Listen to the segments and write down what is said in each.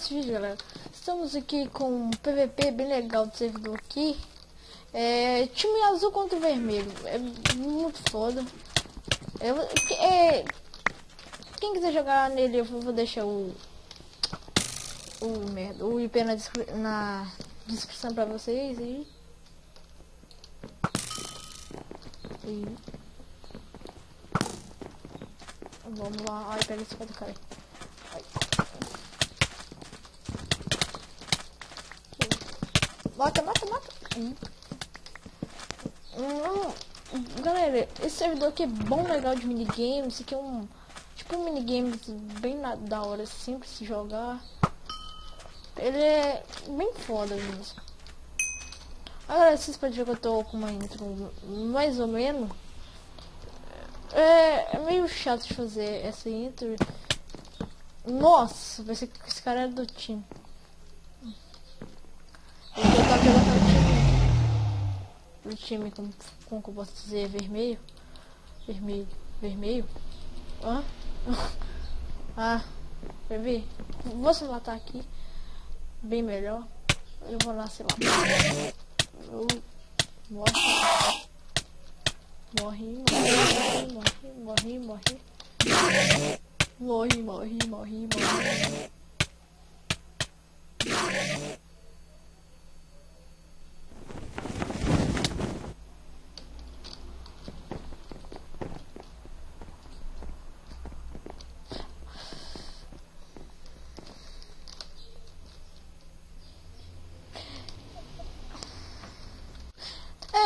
nesse vídeo, galera, estamos aqui com um PVP bem legal do servidor aqui. Time azul contra vermelho. É muito foda. Quem quiser jogar nele, eu vou deixar o IP na descrição pra vocês. Vamos lá. Ai, pega esse cara, cara. Mata. Galera, esse servidor aqui é bom, legal de minigames. Esse aqui é um tipo um minigame bem da hora, simples se jogar. Ele é bem foda mesmo. Agora vocês podem ver que eu tô com uma intro mais ou menos. É meio chato de fazer essa intro. Nossa, vai ser que esse cara é do time. Eu tava jogando no time como que eu posso dizer, vermelho. Bebê, vou se matar aqui. Bem melhor. Eu vou lá, sei lá. Morre.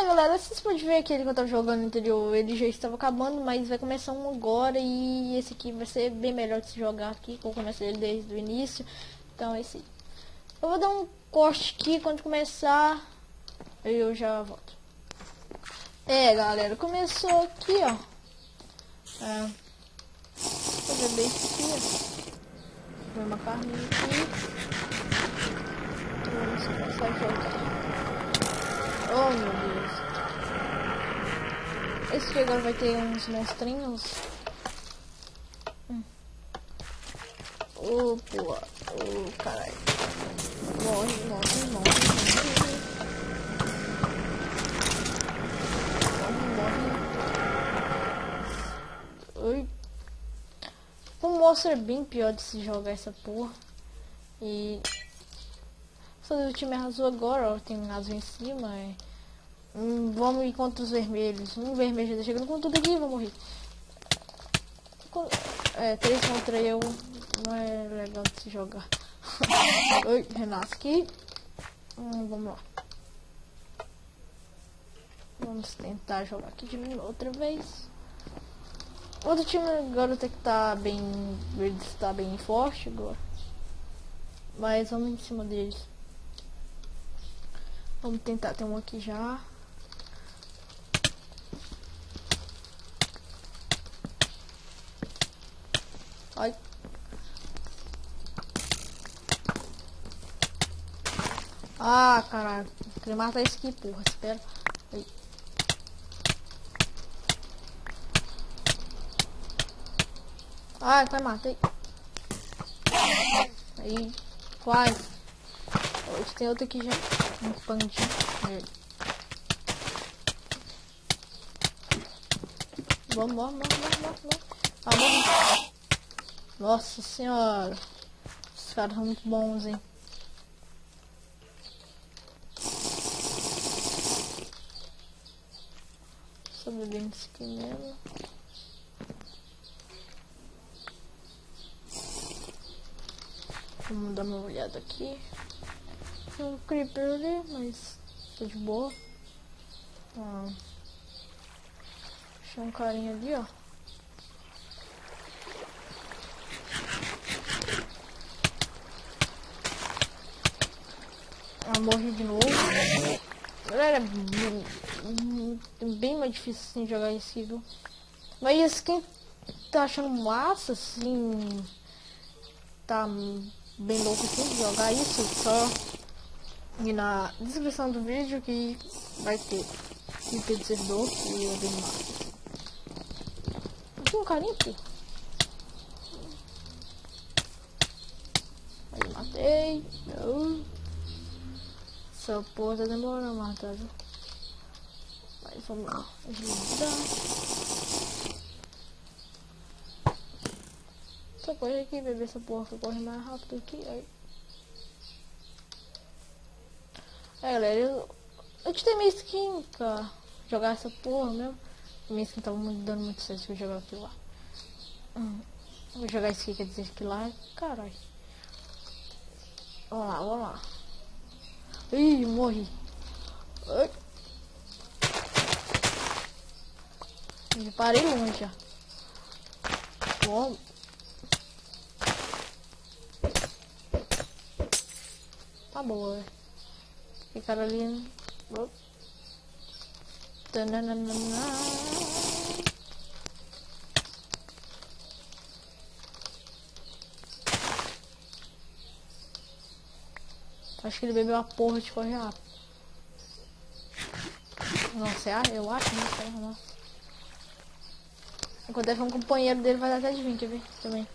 Galera, vocês podem ver aquele que eu tava jogando no anterior, ele já estava acabando, mas vai começar um agora e esse aqui vai ser bem melhor de se jogar aqui, que eu comecei ele desde o início. Então esse eu vou dar um corte aqui quando começar, eu já volto. Galera, começou aqui, ó. Vou fazer bem isso aqui, ó. Vou uma carninha aqui. Vamos começar a jogar. Oh meu Deus. Esse aqui agora vai ter uns monstrinhos. Caralho. Morre. Oi. Um monstro é bem pior de se jogar essa porra. E fazer o time azul agora, ó, tem um azul em cima. Vamos ir contra os vermelhos. Um vermelho já tá chegando com tudo aqui, vou morrer. 3 contra eu não é legal de se jogar. Oi, renasce aqui. Vamos lá. Vamos tentar jogar aqui de novo outra vez. Outro time agora tem que estar bem. Ele está bem forte agora. Mas vamos em cima deles. Vamos tentar ter um aqui já. Ai. Caralho. Queria matar esse aqui, porra. Espera. Aí. Quase matei. Aí. Quase. Hoje tem outro aqui já. Um pandinho. Vamos. Nossa senhora. Esses caras são muito bons, hein. Sobre bem isso aqui mesmo. Vamos dar uma olhada aqui. Tem um creeper ali, mas tá de boa. Achei um carinha ali, ó. Morri de novo. Galera, é bem mais difícil assim jogar esse, viu? Mas quem tá achando massa, assim, tá bem louco assim de jogar isso, só ir na descrição do vídeo que vai ter IP do servidor e é bem massa. Tem um carinha aqui. Aí, matei. Eita. Essa porra tá demorando a matar, viu? Mas vamos lá. Agilidade. Essa coisa aqui, bebê, essa porra que corre mais rápido aqui. Aí. Galera, eu te dei minha skin pra jogar essa porra mesmo. Minha skin tava dando muito certo se eu jogar aquilo lá. Vou jogar isso aqui, quer dizer que lá é caralho. Vamos lá, vamos lá. Ih, morri. Ai. Me parei longe já. Bom. Tá boa, velho. Ficar ali. Acho que ele bebeu a porra de correr rápido. Nossa, eu acho, né? Sei lá. Enquanto é um companheiro dele vai dar até de 20, quer ver? Também.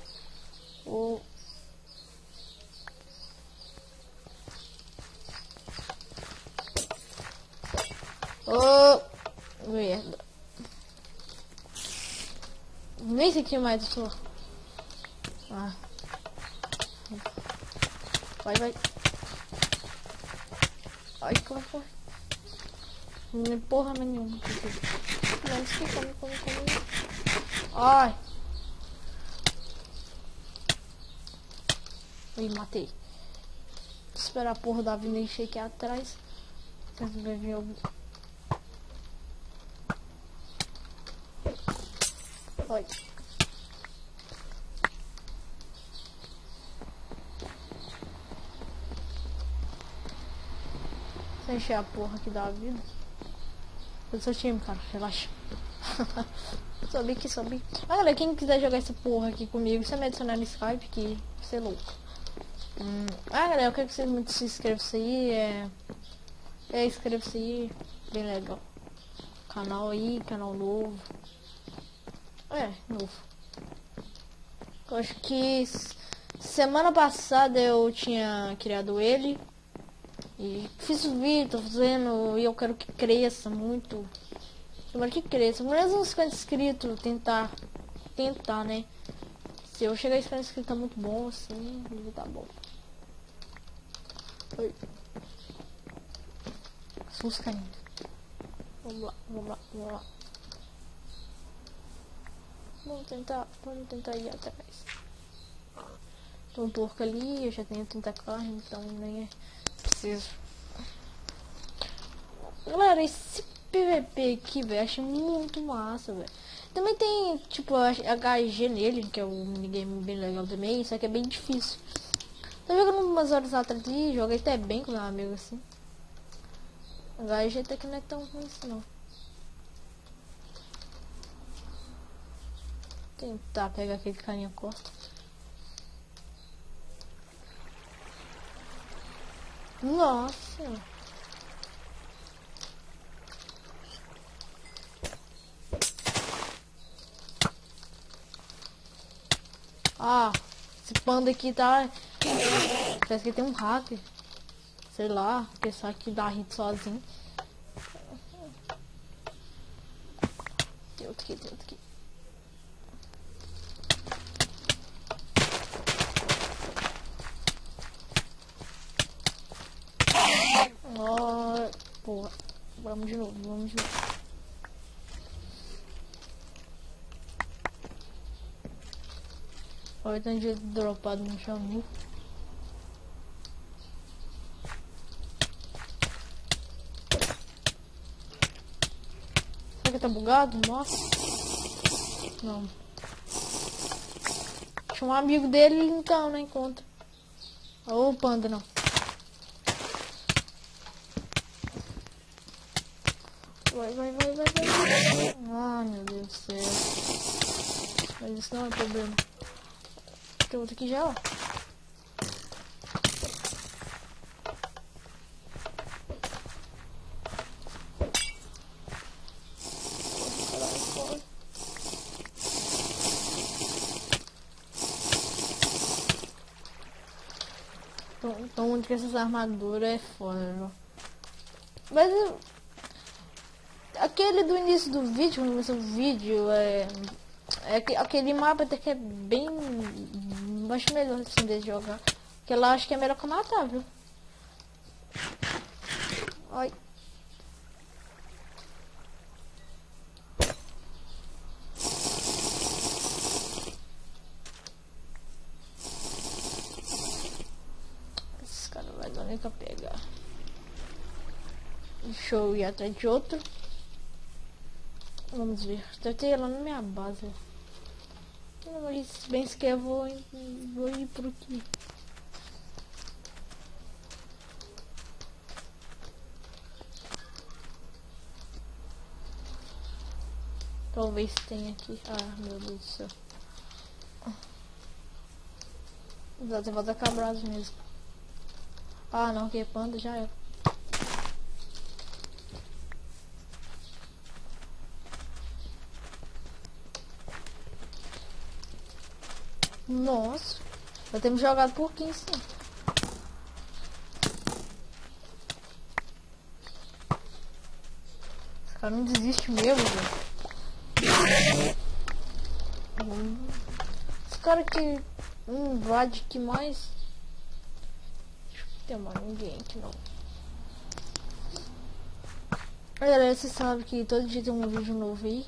O... Oh, merda. Nem sei o que mais eu sou. Ah. Vai. Ai, corre. Não tem porra nenhuma. Mas que come. Ai. Ih, matei. Vou esperar a porra da vida encher aqui atrás. Vai vir algum... Oi. Deixa eu encher a porra aqui da vida. Eu sou time, cara, relaxa. Sobe. Ah, galera, quem quiser jogar essa porra aqui comigo, você me adicionar no Skype, que você é louco. Galera, eu quero que vocês muito se inscrevam aí, inscreva-se aí, bem legal. Canal aí, canal novo. Novo. Eu acho que semana passada eu tinha criado ele. E fiz o vídeo, tô fazendo, e eu quero que cresça muito. Tomara que cresça, mesmo uns 50 inscritos, tentar, né? Se eu chegar a 50 inscritos tá muito bom, assim, tá bom. Oi. Sus caindo. Vamos lá. Vamos tentar ir atrás. Tem um porco ali, eu já tenho 30 carne, então nem é preciso. Galera, esse PVP aqui, velho, achei muito massa, velho. Também tem, tipo, HG nele, que é um minigame bem legal também, só que é bem difícil. Tô jogando umas horas atrás ali, joguei até bem com meu amigo, assim. HG até que não é tão ruim assim, não. Tentar pegar aquele carinha costa. Nossa. Ah, esse panda aqui tá... Parece que tem um hacker. Sei lá, pensar que dá hit sozinho. Tem outro aqui. Oh, porra. Vamos de novo. Olha, tem jeito dropado no chão. Será que tá bugado? Nossa. Não. Tinha um amigo dele, então, não encontra. Ô, panda, não. Vai. Ai, meu Deus do céu. Mas isso não é problema. Tem outro aqui já, ó. muito que essas armaduras é foda, viu? Mas aquele do início do vídeo, quando começou o vídeo, aquele mapa até que é bem... acho melhor assim de jogar. Porque lá acho que é melhor que matar, viu? Ai. Esse cara vai dar nem pra pegar. Deixa eu ir atrás de outro. Vamos ver. Deve ter lá na minha base. Mas bem se quer, vou ir por aqui. Talvez tenha aqui. Ah, meu Deus do céu. Dá até volta cabrado mesmo. Ah, não, que panda já é. Nossa, já temos jogado por 15 sim. Esse cara não desiste mesmo, velho. Esse cara que invade que mais. Deixa eu ter mais ninguém aqui não. Galera, você sabe que todo dia tem um vídeo novo aí.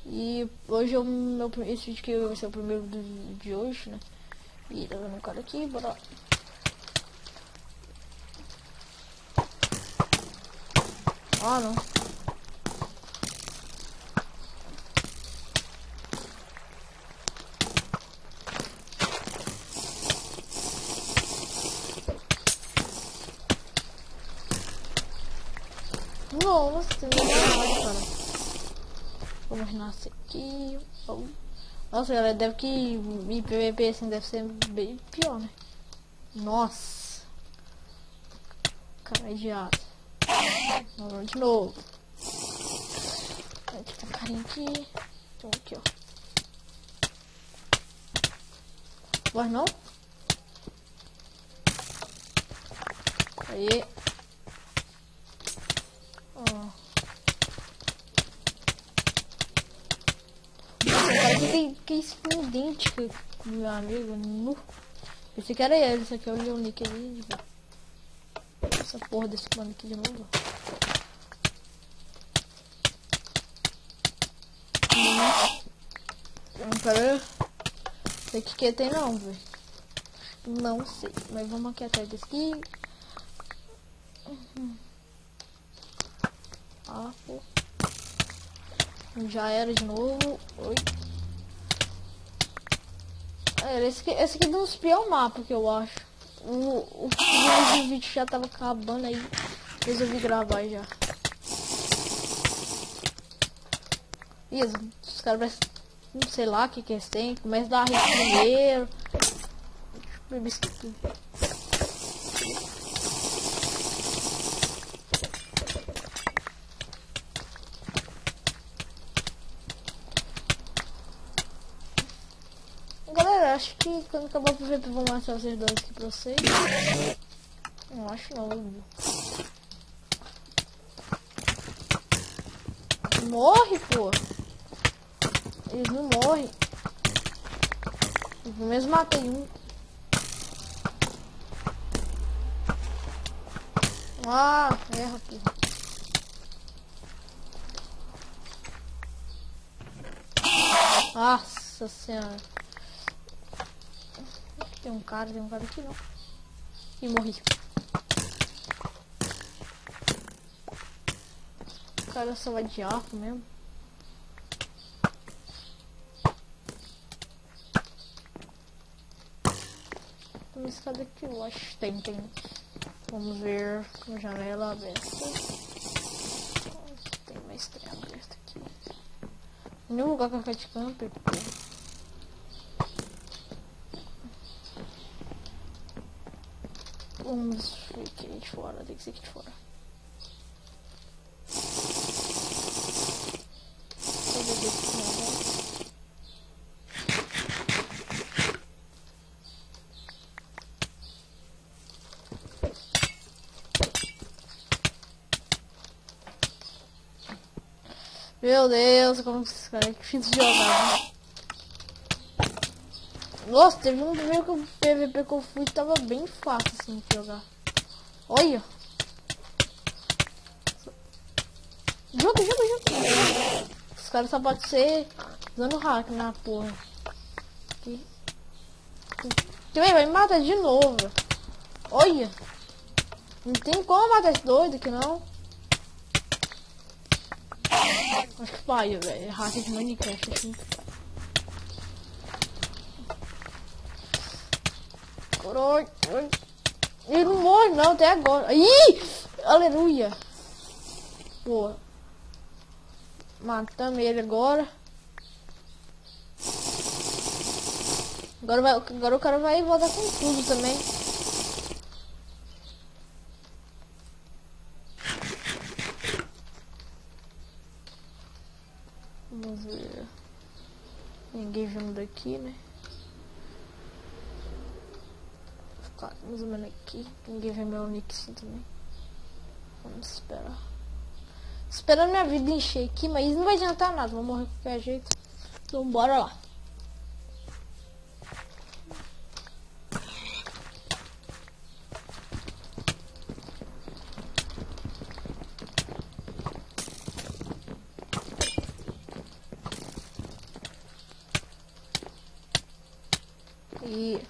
E hoje é esse vídeo que vai ser o primeiro de hoje, né? E tá vendo um cara aqui, bora lá. Ah, não. Nossa, tem mais, cara. Vamos nascer aqui. Nossa, galera, deve que em PVP assim deve ser bem pior, né? Nossa. Cara de asa. Vamos de novo. Tem um carinha aqui. Tem um aqui, ó. Vai não? Aí. Ó. Que skin idêntica, meu amigo. Nu. Esse cara é ele, esse aqui é o Leonic ali. Essa porra desse mano aqui de novo. Não quero. Sei que tem não, velho. Não sei. Mas vamos aqui atrás desse aqui. Ah, pô. Já era de novo. Oi. Esse aqui não espiou o mapa, que eu acho. O vídeo já tava acabando aí. Resolvi gravar já. Isso, os caras não sei lá o que eles têm. Começa a dar hit primeiro. Deixa eu beber isso aqui. Galera, acho que quando acabar o PVP vou mostrar vocês dois aqui pra vocês. Não acho não. Morre, pô. Eles não morrem. Eu mesmo matei um. Ah, erra, porra. Nossa senhora. Tem um cara aqui não. E morri. O cara só vai de arco mesmo. Tem uma escada aqui, eu acho. Tem. Vamos ver. Uma janela aberta. Tem mais trem aberto aqui. Nenhum lugar com a cat camper. Vamos ver aqui de fora, tem que ser aqui de fora. Meu Deus, como esse cara é difícil de jogar. Né? Nossa, teve um primeiro que o PVP que eu fui tava bem fácil assim de jogar. Olha. Joga. Os caras só podem ser usando hack na porra. Aqui. Vai me matar de novo. Olha. Não tem como matar esse doido aqui não. Acho que paia, velho. Hack de Minecraft, acho muito paia. Ele não morre não até agora. Ih! Aleluia! Pô. Matamos ele agora. Agora o cara vai voltar com tudo também. Vamos ver. Ninguém vindo daqui, né? Vou ficar mais ou menos aqui. Ninguém vê meu nick assim também. Vamos esperar. Esperando minha vida encher aqui, mas não vai adiantar nada. Vou morrer de qualquer jeito. Então bora lá. E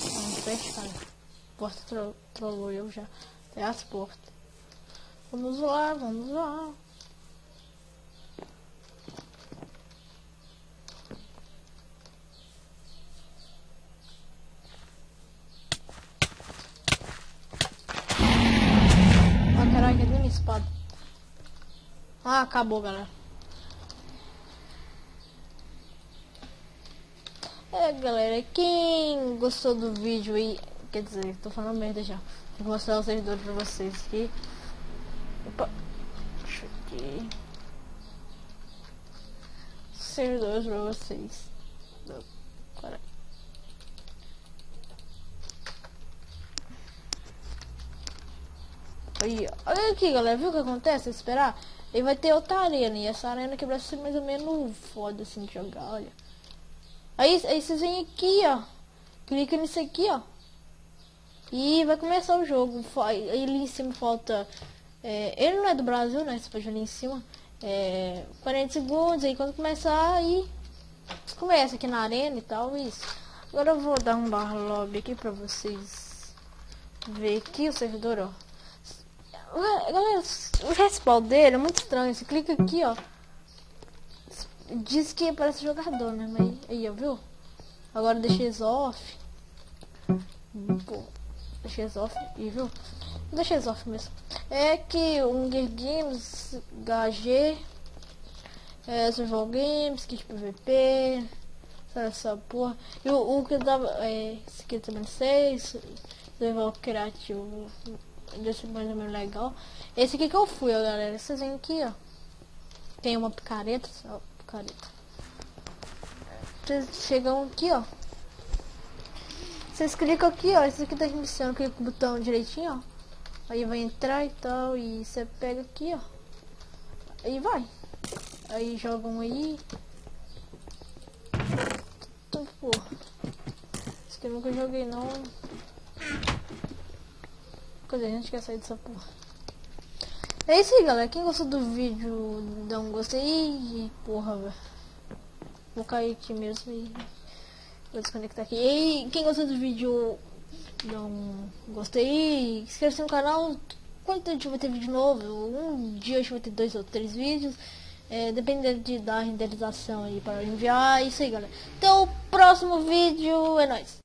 vamos fechar. A porta trollou eu já. Até as portas. Vamos lá. Ah, caraca, cadê minha espada? Ah, acabou, galera. Galera, quem gostou do vídeo aí, quer dizer, tô falando merda já. Vou mostrar os servidores pra vocês aqui. Opa, deixa aqui. Servidores pra vocês. Para. Aí, olha aqui, galera, viu o que acontece? Esperar, ele vai ter outra arena, e essa arena que vai ser mais ou menos foda assim de jogar, olha. Aí vocês vêm aqui, ó. Clica nisso aqui, ó. E vai começar o jogo. Aí ali em cima falta... ele não é do Brasil, né? Você pode ver ali em cima. 40 segundos. Aí quando começar, aí... começa aqui na arena e tal, isso. Agora eu vou dar um barra lobby aqui pra vocês ver aqui o servidor, ó. Galera, o respawn dele é muito estranho. Você clica aqui, ó. Diz que parece jogador, né? Mas aí, ó, viu? Agora deixei off. Pô, deixei off e viu? Deixei off mesmo. É que o Hunger Games, HG, Survival Games, Kit PVP, essa porra. E o que dava, esse aqui também 6, Survival Criativo, desse mais ou menos legal. Esse aqui que eu fui, ó, galera. Vocês vêm aqui, ó. Tem uma picareta, ó. Vocês chegam aqui, ó. Vocês clicam aqui, ó. Esse aqui tá iniciando, clica com o botão direitinho, ó. Aí vai entrar e tal. E você pega aqui, ó. Aí vai. Aí jogam aí. Então, pô. Isso aqui eu nunca joguei não. Cadê? A gente quer sair dessa porra. É isso aí, galera. Quem gostou do vídeo, dá um gostei. E porra, velho. Vou cair aqui mesmo e vou desconectar aqui. E quem gostou do vídeo, dá um gostei. Inscreva-se no canal. Quanto dia vai ter vídeo novo? Um dia acho que vai ter 2 ou 3 vídeos. Dependendo da renderização aí para enviar. É isso aí, galera. Então, o próximo vídeo é nóis.